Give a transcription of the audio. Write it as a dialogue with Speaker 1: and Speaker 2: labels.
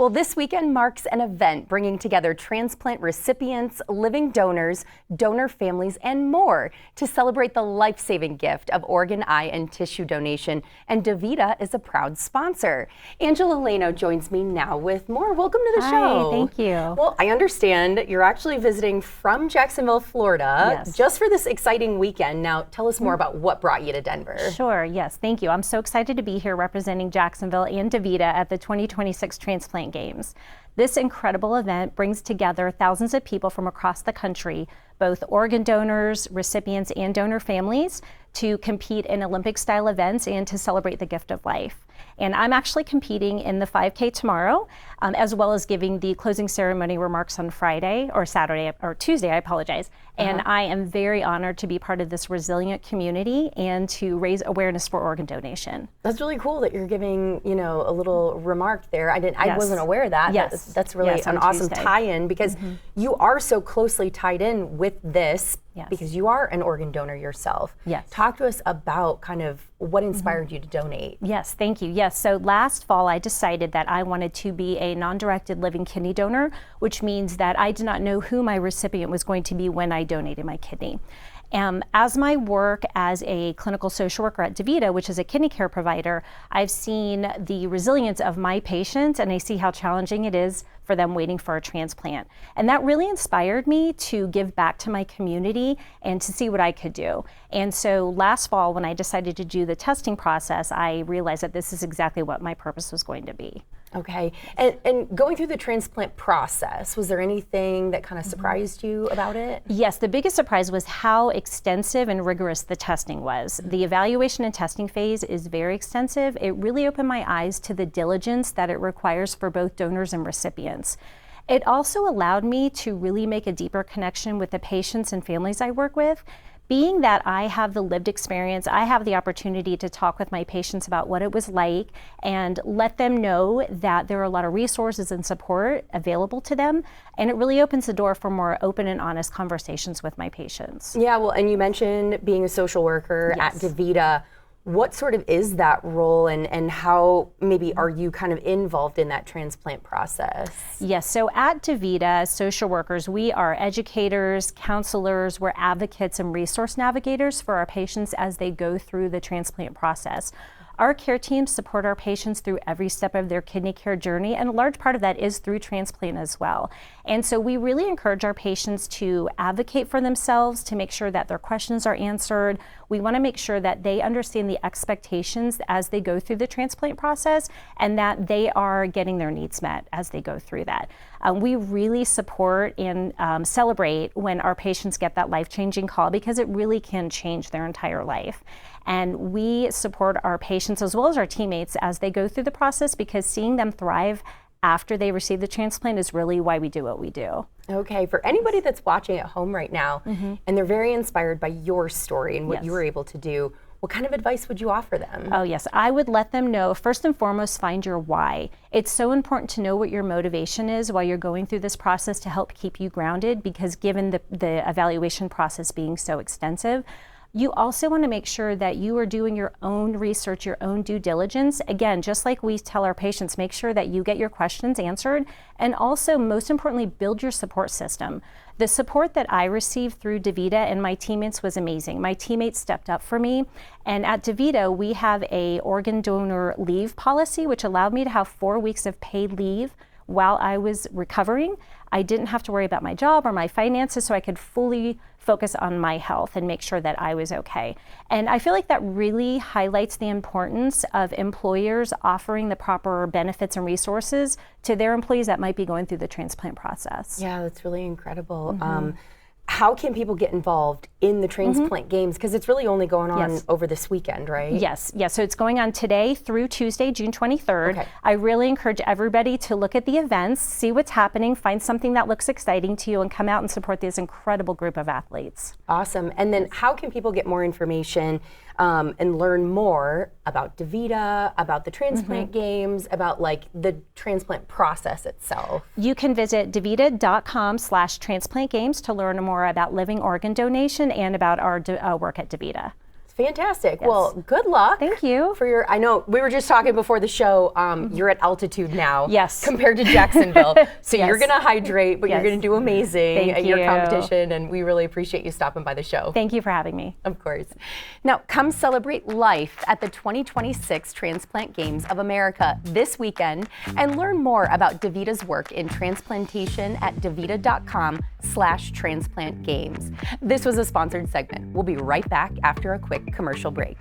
Speaker 1: Well, this weekend marks an event bringing together transplant recipients, living donors, donor families, and more to celebrate the life-saving gift of organ, eye, and tissue donation. And DAVITA is a proud sponsor. Angela Leno joins me now with more. Welcome to the show.
Speaker 2: Hi, thank you.
Speaker 1: Well, I understand you're actually visiting from Jacksonville, Florida, just for this exciting weekend. Now, tell us more about what brought you to Denver.
Speaker 2: Sure, yes, thank you. I'm so excited to be here representing Jacksonville and DAVITA at the 2026 Transplant Games. This incredible event brings together thousands of people from across the country, both organ donors, recipients, and donor families, to compete in Olympic-style events and to celebrate the gift of life. And I'm actually competing in the 5K tomorrow, as well as giving the closing ceremony remarks on Friday, or Saturday, or Tuesday, I apologize. And I am very honored to be part of this resilient community and to raise awareness for organ donation.
Speaker 1: That's really cool that you're giving, you know, a little remark there. I wasn't aware of that.
Speaker 2: Yes.
Speaker 1: That's really an awesome tie-in, because you are so closely tied in with this, because you are an organ donor yourself.
Speaker 2: Yes.
Speaker 1: Talk to us about kind of what inspired you to donate.
Speaker 2: Yes, thank you. Yes, so last fall I decided that I wanted to be a non-directed living kidney donor, which means that I did not know who my recipient was going to be when I donated my kidney. As my work as a clinical social worker at DAVITA, which is a kidney care provider, I've seen the resilience of my patients, and I see how challenging it is for them waiting for a transplant. And that really inspired me to give back to my community and to see what I could do. And so last fall, when I decided to do the testing process, I realized that this is exactly what my purpose was going to be.
Speaker 1: Okay, and going through the transplant process, was there anything that kind of surprised you about it?
Speaker 2: Yes, the biggest surprise was how extensive and rigorous the testing was. The evaluation and testing phase is very extensive. It really opened my eyes to the diligence that it requires for both donors and recipients. It also allowed me to really make a deeper connection with the patients and families I work with. Being that I have the lived experience, I have the opportunity to talk with my patients about what it was like and let them know that there are a lot of resources and support available to them. And it really opens the door for more open and honest conversations with my patients.
Speaker 1: Yeah, well, and you mentioned being a social worker at DAVITA. What sort of is that role, and how maybe are you kind of involved in that transplant process?
Speaker 2: Yes, so at DAVITA, social workers, we are educators, counselors, we're advocates and resource navigators for our patients as they go through the transplant process. Our care teams support our patients through every step of their kidney care journey, and a large part of that is through transplant as well. And so we really encourage our patients to advocate for themselves, to make sure that their questions are answered. We want to make sure that they understand the expectations as they go through the transplant process and that they are getting their needs met as they go through that. We really support and celebrate when our patients get that life-changing call, because it really can change their entire life. And we support our patients as well as our teammates as they go through the process, because seeing them thrive after they receive the transplant is really why we do what we do.
Speaker 1: Okay, for anybody that's watching at home right now and they're very inspired by your story and what you were able to do, what kind of advice would you offer them?
Speaker 2: Oh yes, I would let them know, first and foremost, find your why. It's so important to know what your motivation is while you're going through this process to help keep you grounded, because given the evaluation process being so extensive, you also want to make sure that you are doing your own research, your own due diligence. Again, just like we tell our patients, make sure that you get your questions answered, and also, most importantly, build your support system. The support that I received through DAVITA and my teammates was amazing. My teammates stepped up for me, and at DAVITA, we have a organ donor leave policy, which allowed me to have 4 weeks of paid leave while I was recovering. I didn't have to worry about my job or my finances, so I could fully focus on my health and make sure that I was okay. And I feel like that really highlights the importance of employers offering the proper benefits and resources to their employees that might be going through the transplant process.
Speaker 1: Yeah, that's really incredible. How can people get involved in the transplant games? Because it's really only going on over this weekend, right?
Speaker 2: Yes, so it's going on today through Tuesday, June 23rd. I really encourage everybody to look at the events, see what's happening, find something that looks exciting to you, and come out and support this incredible group of athletes.
Speaker 1: Awesome. And then how can people get more information and learn more about DAVITA, about the transplant games, about like the transplant process itself?
Speaker 2: You can visit davita.com/transplant games to learn more about living organ donation and about our work at DAVITA.
Speaker 1: Fantastic. Well, good luck.
Speaker 2: Thank you.
Speaker 1: For your, I know we were just talking before the show, you're at altitude now.
Speaker 2: Yes.
Speaker 1: Compared to Jacksonville. So
Speaker 2: Yes.
Speaker 1: you're going to hydrate, but you're
Speaker 2: Yes.
Speaker 1: going to do amazing
Speaker 2: Thank
Speaker 1: at your
Speaker 2: you.
Speaker 1: competition. And we really appreciate you stopping by the show.
Speaker 2: Thank you for having me.
Speaker 1: Of course. Now, come celebrate life at the 2026 Transplant Games of America this weekend and learn more about DAVITA's work in transplantation at davita.com/transplantgames. This was a sponsored segment. We'll be right back after a quick commercial break.